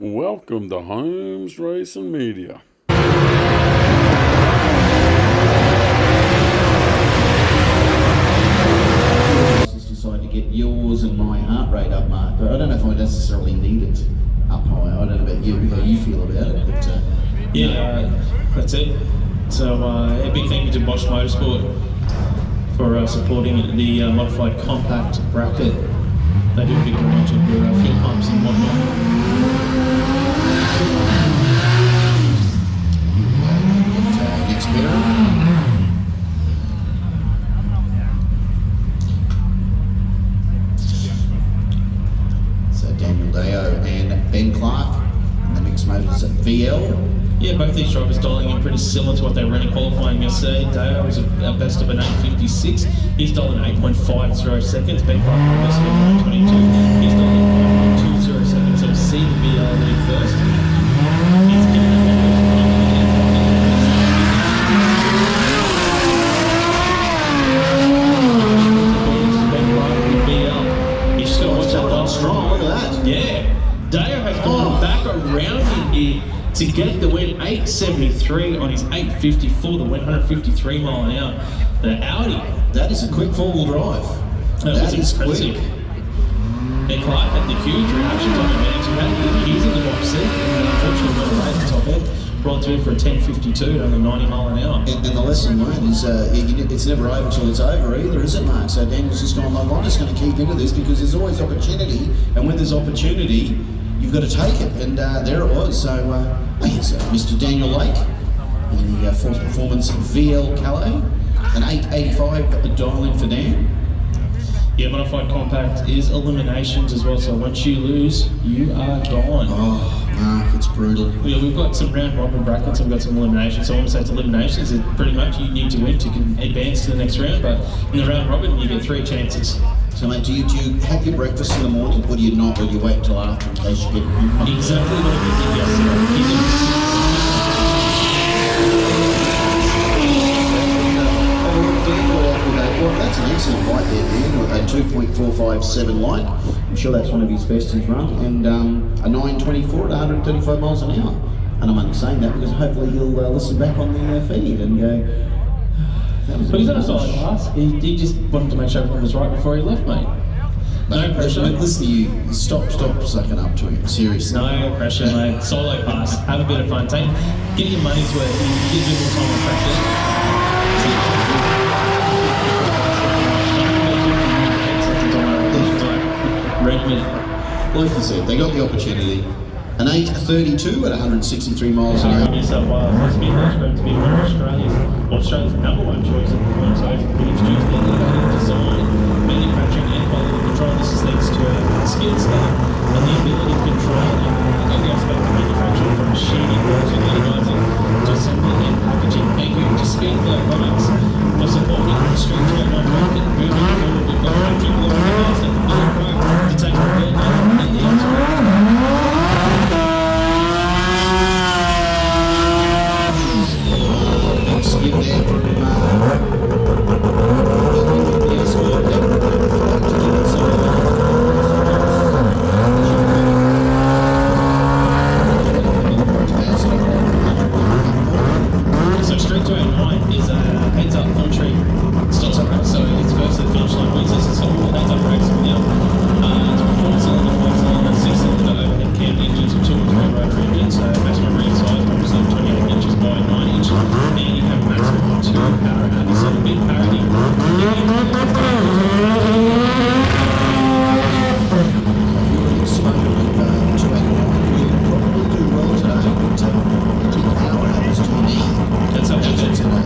Welcome to Holmes Racing Media. Just decided to get yours and my heart rate up, Mark, but I don't know if I necessarily need it up high. I don't know about you, how you feel about it, but that's it. So a big thank you to Bosch Motorsport for supporting the modified compact bracket. They do a big range of your fuel pumps and whatnot. Next mirror. So Daniel Deo and Ben Clark in the mixed motors at VL. Yeah, both these drivers dialing in pretty similar to what they ran in qualifying yesterday. Deo was a best of an 8.56. He's dialed in 8.50 seconds. Ben Clark was best of 9.22. He's dialed in 9.20 seconds. So we'll see the VL lead first. He's given it Ben Clark with VL. He's just got to watch that line strong. Look at that. Yeah. Deo has gone back around in here to get the win. 8.73 on his 8.54, the win, 153 mile an hour. The Audi. That is a quick four-wheel drive. That is quick. Ben Clark had the huge reaction time advantage. He's in the box seat, and unfortunately got away at the top end. Brought through for a 10.52 at under 90 mile an hour. And the lesson learned is it's never over till it's over either, is it, Mark? So Daniel's just gone, well, I'm just going to keep into this because there's always opportunity, and when there's opportunity, you've got to take it, and there it was. So here's Mr. Daniel Lake in the fourth performance VL Calais, an 8.85 dial in for Dan. Yeah, modified compact is eliminations as well, so once you lose, you are gone. Oh, Mark, it's brutal. Yeah, we've got some round robin brackets and we've got some eliminations, so I want to say it's eliminations. It's pretty much you need to win to advance to the next round, but in the round robin, you get 3 chances. So mate, do you have your breakfast in the morning, or do you not, or do you wait until after in case you get... Exactly what I did yesterday. Well, that's an excellent light there, Dan, a 2.457 light. I'm sure that's one of his best he's run, and a 9.24 at 135 miles an hour. And I'm only saying that because hopefully he'll listen back on the feed and go, but he's on a solid class. He just wanted to make sure everything was right before he left, mate. No pressure. Listen to you. Stop sucking up to him. Seriously. No pressure, mate. Solo pass. Have a bit of fun. Get your money's worth. Give you more time on practice. Like you said, they got the opportunity. An 8.32 at 163 miles an hour. New South Wales has been going to be one of Australia's number one choice of performance over PT2's innovative design, manufacturing and quality control. This leads to a skill set and the ability to control every aspect of manufacturing, from machining, welding, anodizing, to assembly and packaging. Thank you to Speedflow Products for supporting the street to my market. Moving forward, we've got a triple of the to take the world out in the interim. Skip there from so straight to 8.9 is a heads up country stop race, so it's first to the finish line wins this, it's all heads up race now. It's a 4-cylinder, 5-cylinder, 6-cylinder overhead cam engines with 2 and 3 rotary engines, so maximum ring size obviously 28 inches by 9 inches, and you have a maximum of 2 power hands, so a big parity. That's how it is today.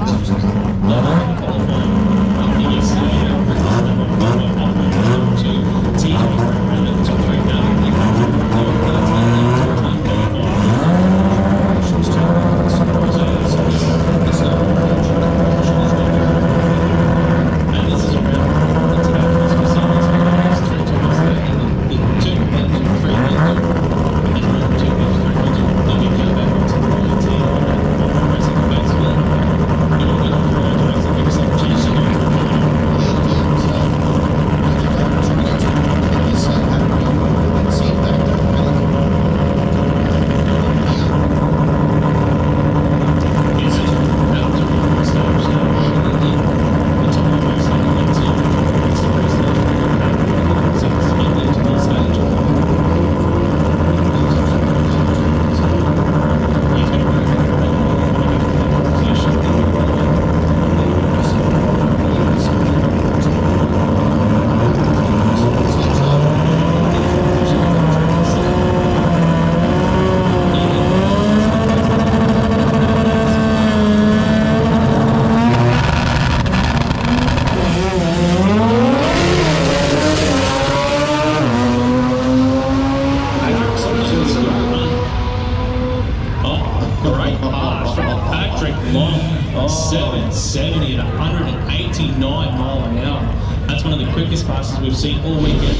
770 at 189 mile an hour. That's one of the quickest passes we've seen all weekend.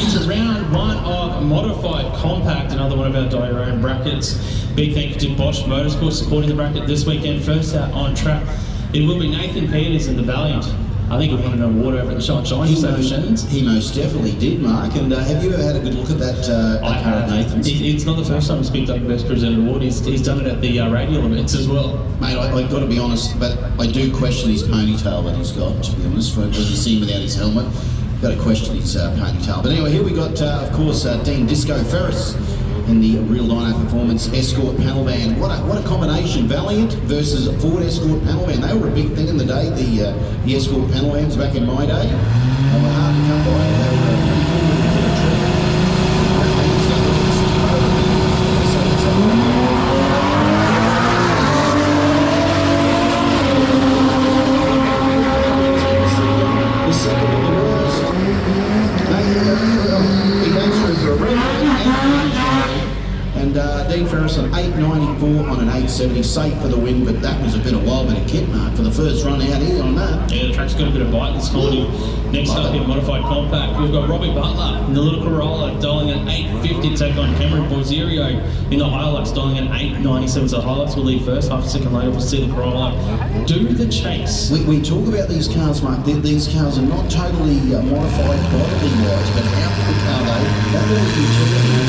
Into round one of Modified Compact, another one of our Diorone brackets. Big thank you to Bosch Motorsport supporting the bracket this weekend. First out on track, it will be Nathan Peters in the Valiant. I think we won an award over at the Shine. He most definitely did, Mark. And have you ever had a good look at that car at Nathan's? It's not the first time he's picked up the Best Presented Award. He's done it at the radial events as well. Mate, I've got to be honest, but I do question his ponytail that he's got, to be honest. When you see him without his helmet, got to question his ponytail. But anyway, here we got, of course, Dean Disco Ferris in the Real Dyno Performance Escort Panel Van. What a combination, Valiant versus Ford Escort Panel Van. They were a big thing in the day, the Escort Panel Vans back in my day. They were hard to come by. They were pretty cool with the the second of the worst. He goes through for a red and Dean Ferris on 894 on an 870, safe for the win, but that was a bit of wild bit of kit, Mark, for the first run out here on that. Yeah, the track's got a bit of bite this morning. Next up in Modified Compact, we've got Robbie Butler in the little Corolla, dialing at 850 to take on Cameron Borzerio in the Hilux, dialing at 897. So the Hilux will leave first. Half a second later, we'll see the Corolla do the chase. We talk about these cars, Mark. These cars are not totally modified quality-wise, but how quick are they? That really utility.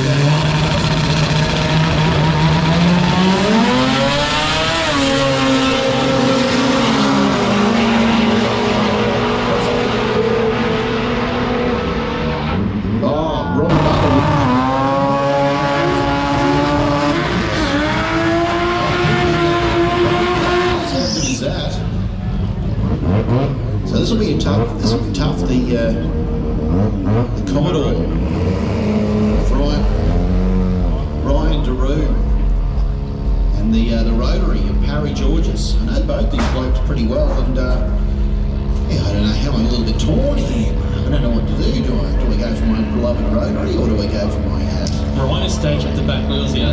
This will be tough. The Commodore, Ryan Daru, and the Rotary of Parry Georges. I know both these blokes pretty well, and yeah, I don't know how I'm a little bit torn here. I don't know what to do. Do I go for my beloved Rotary, or do I go for my hat? Ryan is staged with the back wheels here. I'm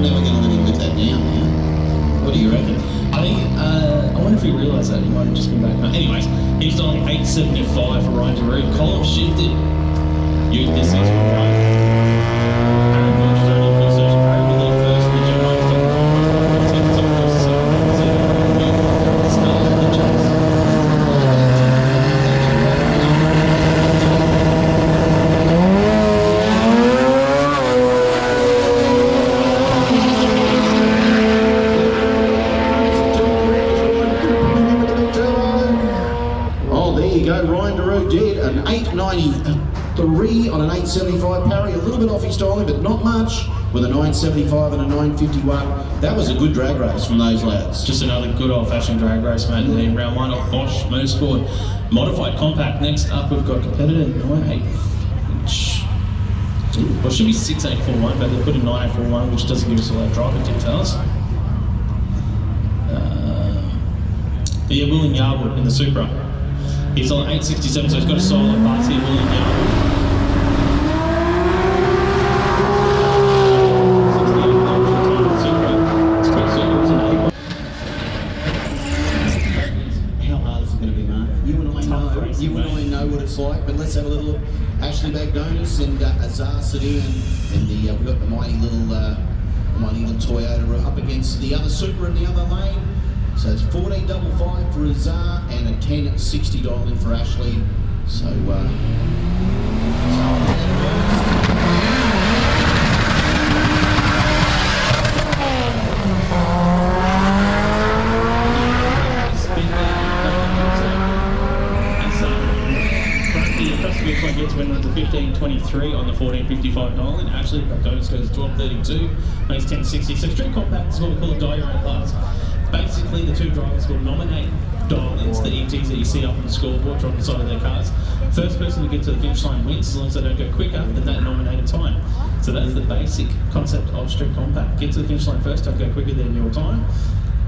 never going to let him live that down now. What do you reckon? I wonder if he realised that he might have just been back. Anyways, he's on 875 for Ryan Daru. Column shifted. Use this as Ryan. Aaron George is only full session. Aaron will leave first. The Gemini is on the Ryan Daru did an 893 on an 875 Parry, a little bit off his styling, but not much, with a 975 and a 951. That was a good drag race from those lads. Just another good old-fashioned drag race, mate. In round one of Bosch Motorsport Modified Compact. Next up, we've got competitor 98. Well, it should be 6841, but they put in 9841, which doesn't give us all our driver details. Yeah, William Yarwood in the Supra. He's on 867, so he's got a solo parts here, William Yarwood. How hard is it going to be, Mark? You and I know what it's like, but let's have a little look. Ashley Bagdonis and Azar Sadian, and we've got the mighty little Toyota up against the other Supra in the other lane. So it's 14.55 for Azar and a 10.60 dialed in for Ashley. So, Gets winner at the 15.23 on the 14.55 dial in. Ashley Bagdonis goes 12.32, makes 10.60. So street compact is what we call a diorite class. Basically, the two drivers will nominate dial-ins, the ETs that you see up on the scoreboard, on the side of their cars. First person to get to the finish line wins, as long as they don't go quicker than that nominated time. So that is the basic concept of street compact. Get to the finish line first, don't go quicker than your time,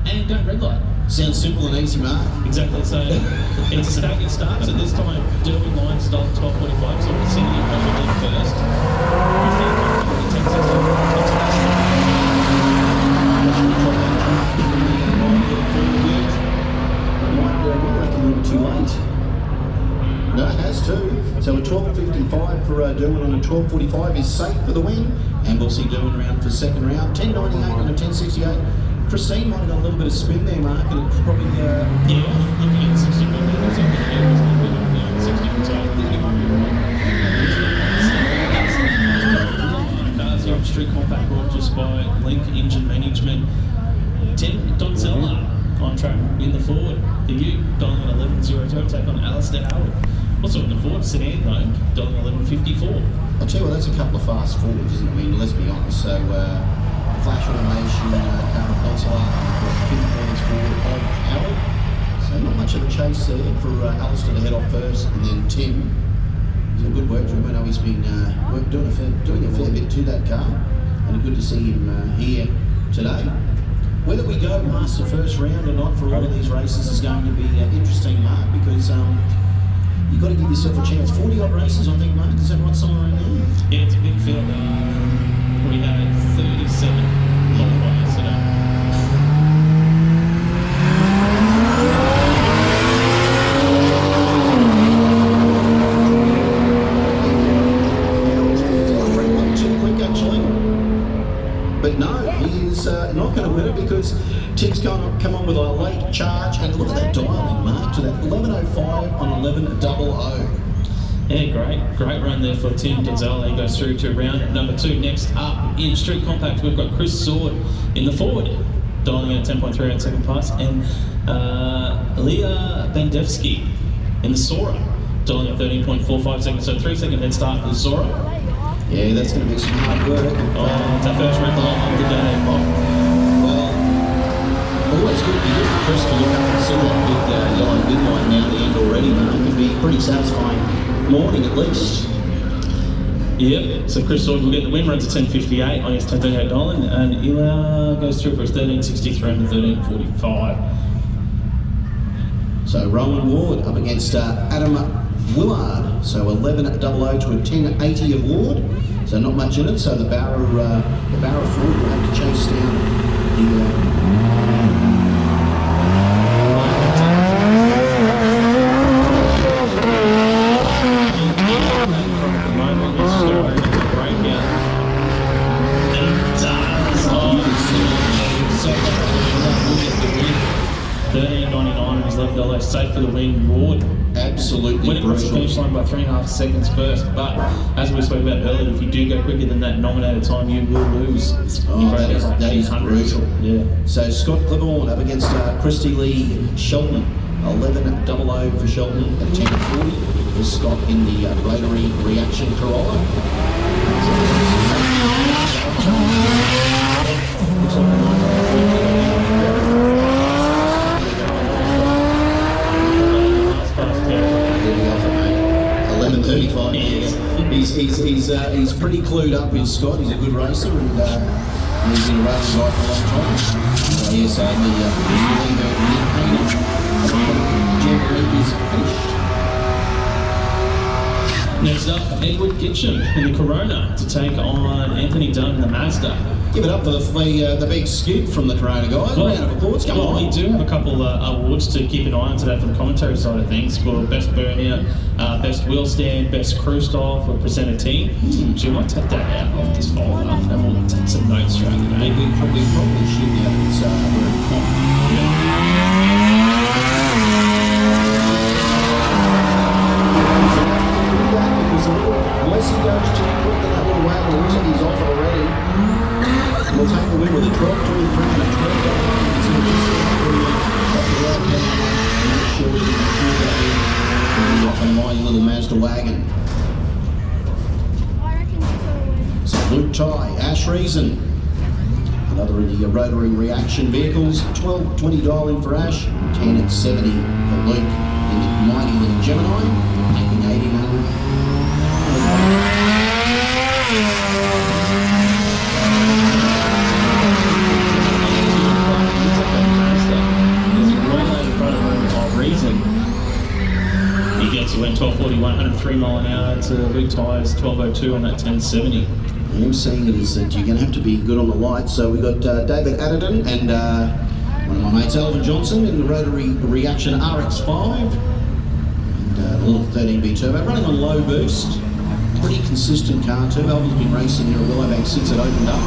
and don't red light. Sounds simple and easy, Mark. Exactly. So it's a staggered start. So this time, Derwin Lyons start at 12:45. So we're sitting in Washington first. 10 too late. No, it has too. So a 12.55 for Derwin on a 12.45 is safe for the win. And we'll see Derwin around for second round. 10.98 on a 10.68. Christine might have got a little bit of spin there, Mark, and it's probably... Yeah, looking at 60 minutes. 60 minutes. I think you might be right. Cars here on Street Compact brought just by Link Engine Management. 10, Donzella on track in the Ford. The U, Dollar 11.02, take on Alistair Howard. Also in the Ford sedan though, Dollar 11.54. I'll tell you what, that's a couple of fast forwards, isn't it? I mean, let's be honest. So, flash automation, power console, pinpoints forward, Howard. So not much of a chase there for Alistair to head off first, and then Tim. He's a good work job. I know he's been doing a fair bit to that car, and good to see him here today. Whether we go past the first round or not for all of these races is going to be interesting, Mark, because you've got to give yourself a chance. 40-odd races, I think, Mark. Is that right, somewhere around there? Yeah, it's a big field. We had 37 qualified yesterday. Too quick, actually. But no, he is not going to win it because Tim's going to come on with a late charge. And look at that dialing, Mark, to that 11.05 on 11.00. Yeah, great run there for Tim Donzella. He goes through to round number 2. Next up in Street Compact, we've got Chris Sword in the Ford, dialing at 10.3 at second place, and Leah Bandevsky in the Sora, dialing at 13.45 seconds. So 3-second head start for the Sora. Yeah, that's going to be some hard work. Oh, it's our first round of the day. Well, always good for Chris to look up and see that big yellow big line down the end already, man. It could be a pretty satisfying morning at least. Yep, so Chris Sword will get the win, runs at 10.58 on his 10.38 Dolan, and Ila goes through for his 13.63 and 13.45. So Rowan Ward up against Adam Willard. So 11.00 to a 10.80 of Ward. So not much in it. So the Barra Ford will have to chase down the. $13.99 safe for the win. Ward Absolutely went across the finish line by 3.5 seconds first, but as we spoke about earlier, if you do go quicker than that nominated time, you will lose. Oh, that is brutal. Yeah. So Scott Clevorn up against Christy Lee Shelton. 11.00 for Shelton at 10.40 for Scott in the rotary reaction Corolla. Looks like 11.35. He's pretty clued up, is Scott. He's a good racer and he's been a racing guy for a long time. Yes, the JAMBOREE is finished. Next up, Edward Gitcham in the Corona to take on Anthony Dunn in the Mazda. Give it up for the big skid from the Corona guys. Well, round of applause. Come on. We do have a couple awards to keep an eye on today for the commentary side of things for best burnout, best wheel stand, best crew style for presenter team. So you might take that out of this folder and we'll take some notes throughout the day. We probably should have it. Unless he goes too quick in that little wagon, looks like he's off it already. We'll take the win with a 12.23 and a 12.00. Off in my little Mazda wagon. So Luke Ty, Ash Reason, another of the rotary reaction vehicles. 12.20 dial-in for Ash, 10.70 for Luke in the mighty little Gemini, taking 1800. went 12:41, 103 mile an hour to big tyres, 12:02 on that 1070. I'm seeing it is that you're going to have to be good on the lights. So we've got David Adderton and one of my mates, Alvin Johnson, in the rotary reaction RX5. And a little 13B turbo, running on low boost. Pretty consistent car too. Alvin's been racing here at Willowbank since it opened up.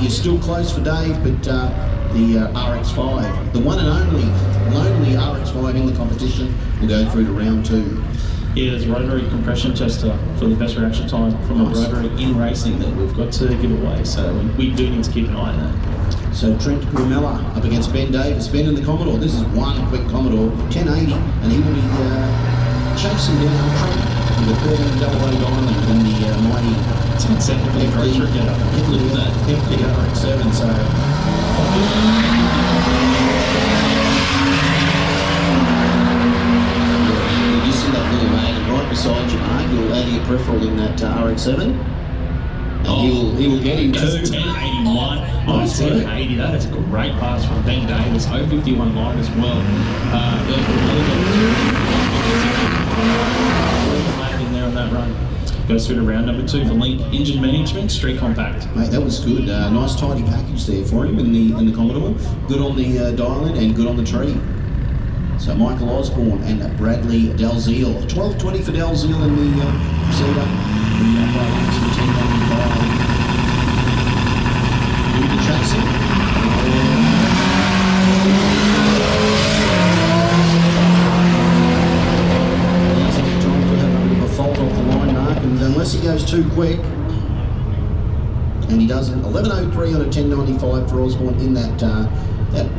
Still close for Dave, but the RX5, the one and only RX5 in the competition, will go through to round 2. Yeah, there's a rotary compression tester for the best reaction time from a rotary in racing that we've got to give away, so we do need to keep an eye on that. So Trent Grimella up against Ben Davis. Ben in the Commodore. This is one quick Commodore, 1080, and he will be chasing down Trent with a 13 double diamond in the mighty. It's an exceptionally great trick out. Look at that. Empty RX7, so... You see that little wagon right beside you, Mark? You'll add your peripheral in that RX7. And he will get him too. 1081. Oh, 1080. That is a great pass from Ben Davis. 051 line as well. In there on that run. Goes through to round number 2 for Link Engine Management, Street Compact. Mate, that was good. Nice tidy package there for him in the Commodore. Good on the dial-in and good on the tree. So Michael Osborne and Bradley Dalziel. 12:20 for Dalziel in the Crusader. The upright lines for 10.95. Do the chasing. Fault off the line, Mark, and unless he goes too quick, and he doesn't, 11:03 on a 10.95 for Osborne in that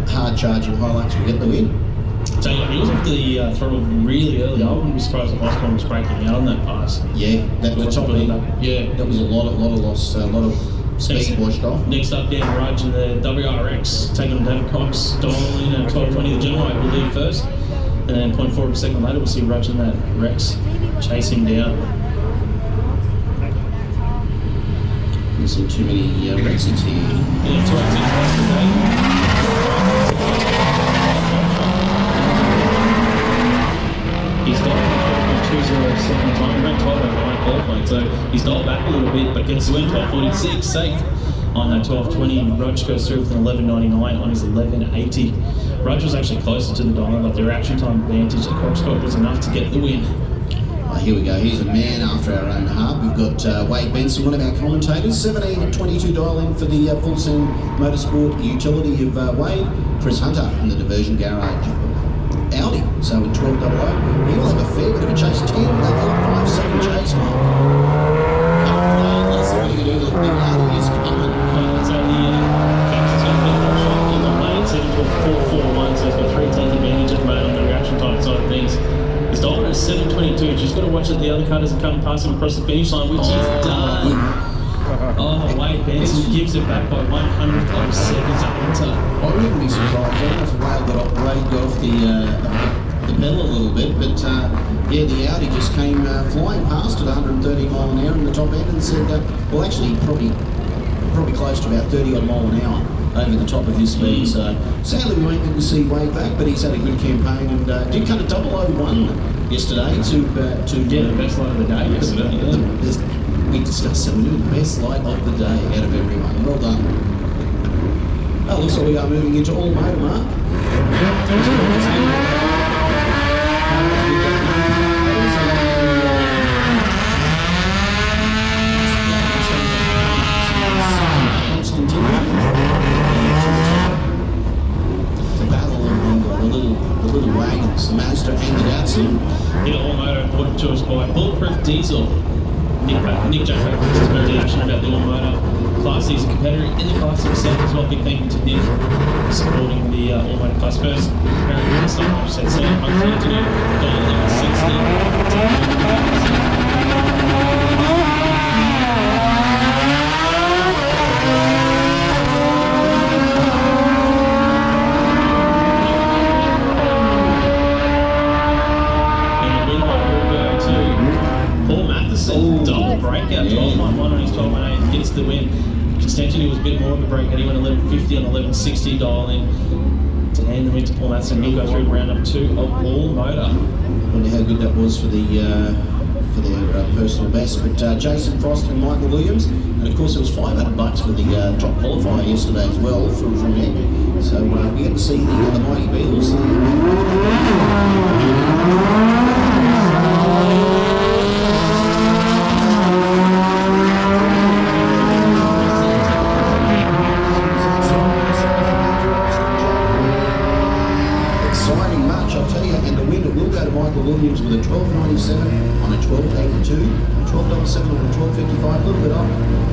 hard charging Hilux will get the win. So yeah, he was off the throttle really early. I wouldn't be surprised if Osborne was breaking out on that pass. Yeah, that was top end. Yeah, that was a lot of loss, a lot of speed washed off. Next up, Dan Rudge in the WRX, taking on David Cox, Donaldin at 12:20. The General will lead first. And then 0.4 of a second later, we'll see Rudge in that Rex chasing down. Missing too many Rexes here. Yeah, 2 out today. He's dialed 12.20 second time. He went 12.09 qualifying, so he's dialed back a little bit, but gets the win. 12.46 safe on that 12.20. Rudge goes through with an 11.99 on his 11.80. Rudge was actually closer to the dial, but the reaction time advantage at Coxcourt was enough to get the win. Here we go. Here's a man after our own heart. We've got Wade Benson, one of our commentators. 17.22 dial-in for the Full Scene Motorsport utility of Wade. Chris Hunter in the diversion garage. Audi, so with 12.00. He will have a fair bit of a chase. 10, 5-second chase. Let's see what you can do. The Audi is coming. So the 7.441, so he's got 3 take advantage at the moment on the reaction time side of things. He's dialed at 7.22. Just got to watch that the other car doesn't come past him across the finish line, which he's done. Oh, Wade Benson gives it back by 100 seconds at Hunter. I wouldn't be surprised. I don't know if Wade got off the pedal a little bit, but yeah, the Audi just came flying past at 130 mile an hour in the top end and said, well, actually, probably close to about 30 odd mile an hour over the top of his speed. So sadly we won't get to see Wade back, but he's had a good campaign and did cut a 001 yesterday to get the best light of the day yesterday. We discussed some of the best light of the day out of everyone. Well done. Oh, looks like we are moving into all motor, Mark. The battle of the little wagons, the Mazda and the Datsun. Hit all motor brought to us by Bulletproof Diesel. Nick Jaffe is very passionate about the all motor. Class C's a competitor in the class himself as well. Big thank you to Nick for supporting the all motor class first. Very good stuff. I just said 700 to do. the win. Constantine was a bit more of a break, and he went 11.50 and 11.60 dial in. And the win to Paul Matson. He'll go through round number 2 of All Motor. Wonder how good that was for their personal best. But Jason Frost and Michael Williams, and of course it was $500 for the top qualifier yesterday as well from there. So we get to see the mighty Beatles. Michael Williams with a $12.97 on a $12.82, $12.07 on a $12.55, a little bit off.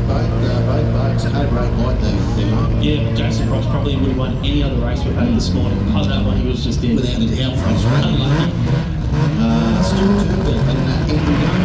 Both boats had a great light there, Mark. Yeah, Jason Frost probably would have won any other race we've had this morning. Other than that one, he was just in. Without a doubt, Frost. Unlucky. Stuart Turnbull and Andrew Young.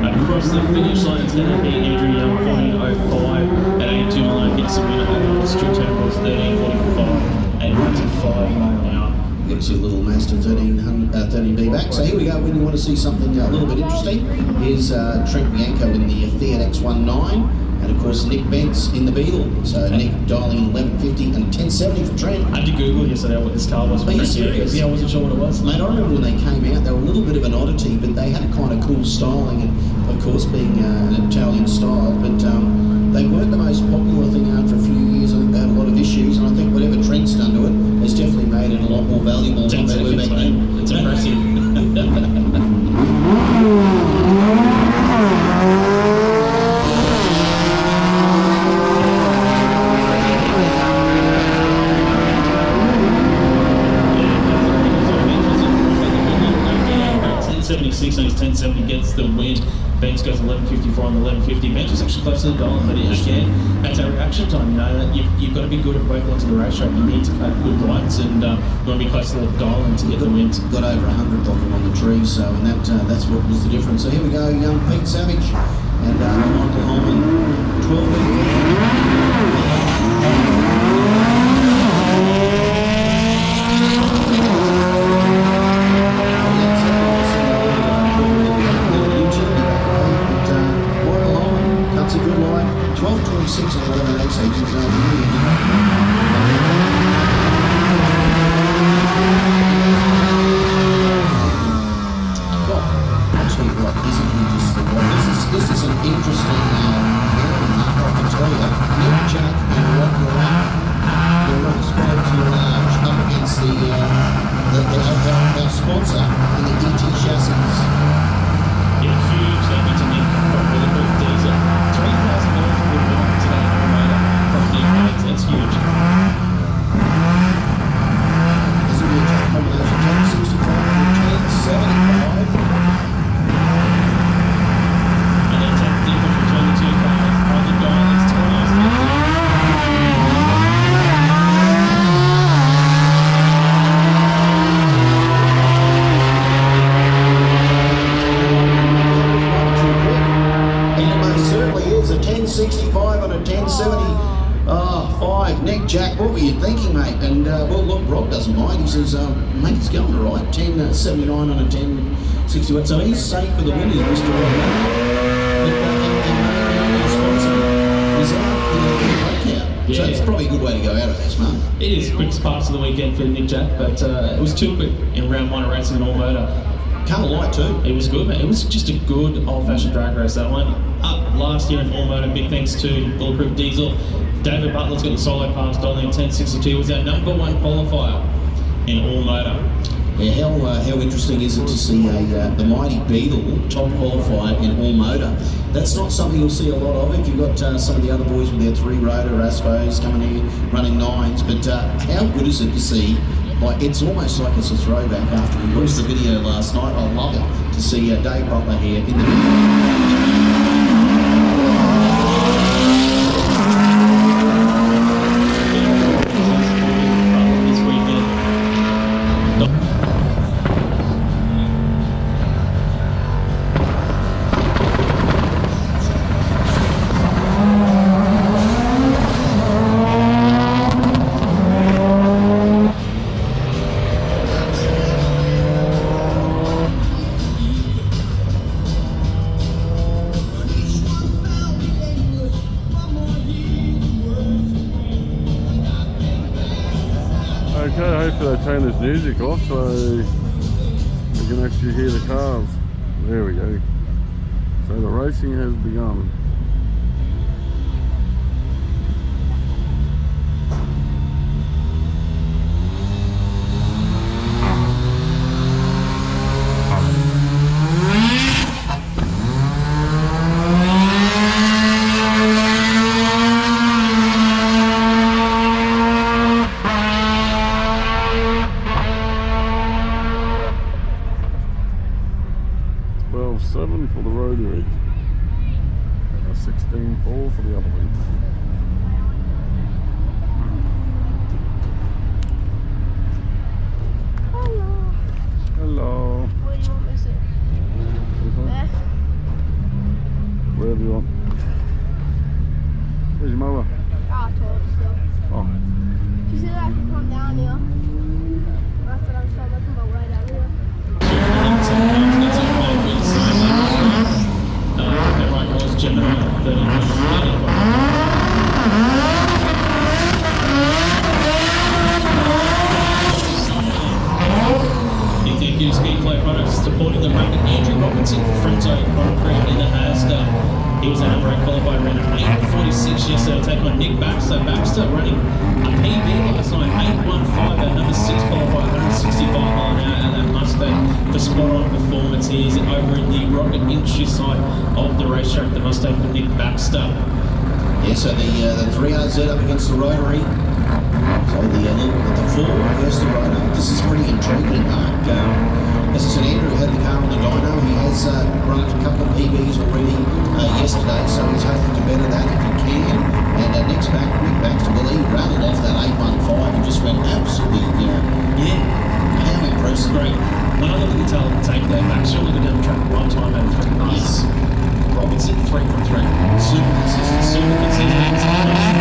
Across the finish line, it's going to be Andrew Young 14.05 at 82 mile. Gets the winner over Stuart Turnbull's 13.45 at 95 mile an hour. Get to see a little Master 13B back. So here we go. When you want to see something a little bit interesting, here's Trent Bianco in the Fiat X19. And of course, Nick Bentz in the Beetle. So Nick dialing 11.50 and 10.70 for Trent. I had to Google yesterday what this car was. Are you serious? Yeah, I wasn't sure what it was. Mate, I remember when they came out, they were a little bit of an oddity, but they had a kind of cool styling, and of course being an Italian style, but they weren't the most popular thing after a few years. I think they had a lot of issues, and I think whatever Trent's done to it has definitely made it a lot more valuable than they were back then. It's impressive. And his 10.70 gets the win. Bench goes 11.54 on the 11.50. Bench was actually close to the goal, but again, that's our reaction time. You know, you've got to be good at both ends of the racetrack. You need to cut good lights, and you want to be close to the goal and to get the win. Got over 100 of them on the tree, so and that's what was the difference. So here we go, young Pete Savage and Michael Holman, 12. It's a good line, 12.26 and 11.8, so you can go actually, what isn't interesting? This is an interesting area, I can tell you. Nick Jack and Rob You're not supposed to up against our sponsor in the DT chassis. Yeah, huge. Thank you to Nick from Bulletproof Diesel. $3,000 for the today on Motor from Nick Bates. That's huge. This will be a tough combination. 10.65 to 10.75. And then take the difference between the two cars on the dial is 12. A 10.65 on a 10.70. 5. Nick Jack, what were you thinking, mate? And well, look, Rob doesn't mind. He says, mate, he's going all right. 10.79 on a 10.61. So he's safe for the win, is Mr. Rob. He's out in the breakout. So it's probably a good way to go out of this, man. It is quickest parts of the weekend for Nick Jack, but it was too quick in round 1 of racing in All Motor. Can't lie too. It was good, man. It was just a good old-fashioned drag race, that one. Up last year in All Motor, big thanks to Bulletproof Diesel. David Butler's got the solo pass, dialing 10.62. Was our number 1 qualifier in All Motor. Yeah, how interesting is it to see the mighty Beetle top qualifier in All Motor? That's not something you'll see a lot of if you've got some of the other boys with their 3-rotor Aspos coming in running 9s. But how good is it to see? Like, it's almost like it's a throwback after we watched the video last night. I love it to see Dave Butler here in the video. turn this music off so we can actually hear the cars. There we go. So the racing has begun. For the rotary and a 16.4 for the other one. Hello. Hello. Where do you want me to sit? There? Wherever you want. Where's your mower? Ah, told still. Oh. She said I could come down here. I said I'm still making my way down here. Executive Speedplay Products supporting the rapid Andrew Robinson from Fronto Concrete in the Asda. He was an amateur qualified around 8:46 yesterday, taking on Nick Baxter. Baxter running a PB last night, 8:15 at number 6 qualified, 165 mile an hour, and that Mustang for spot on performance. He is over in the rocket industry side of the racetrack, the Mustang for Nick Baxter. Yeah, so the 3RZ up against the rotary. So the 4 versus the rotary. This is pretty intriguing, Mark. As I said, Andrew had the car on the dyno. He has run a couple of PBs already yesterday, so he's hoping to better that if he can. And next back, Nick Baxter, well, he rattled off that 8:15 and just went absolutely, how impressive. Great. When I look at the talent take there, Baxter looking down the track one time out of 3 months. Yes. Robinson, 3 from 3. Super consistent, super consistent.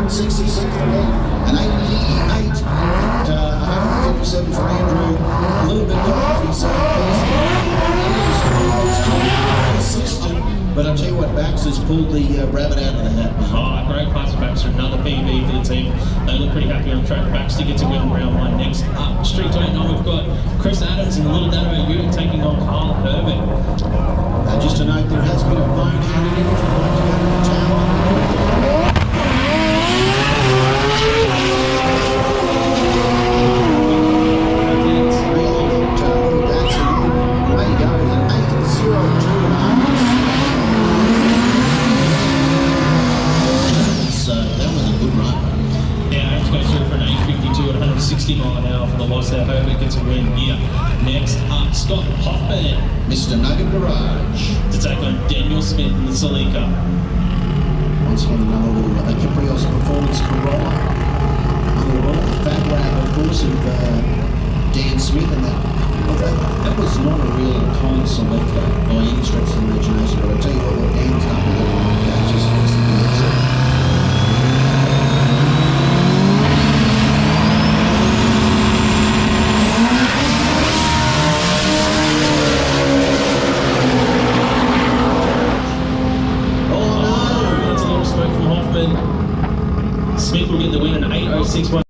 166 for Nick, an 88 to 157 for Andrew. A little bit off, he's consistent, but I'll tell you what, Baxter's pulled the rabbit out of the hat. Oh, great pass for Baxter, another PB for the team. They look pretty happy on track. Baxter gets a win round 1. Next up, Street 29, we've got Chris Adams and the Little Dano Ute taking on Carl Herbert. Just to note, there has been a bone handed in if you'd like to go to the tower. Mile an hour for the loss there. Herbert gets a win here. Next up, Scott Hoffman. Mr. Nugget Garage. To take on Daniel Smith in the Celica. Once again, another little Caprios Performance Corolla. Under the fat wrap, of course, of Dan Smith. And that was not a real common selector by any stretch of the imagination. But I'll tell you what Dan's done with it, that just makes the difference. Smith will get the win in 8:06.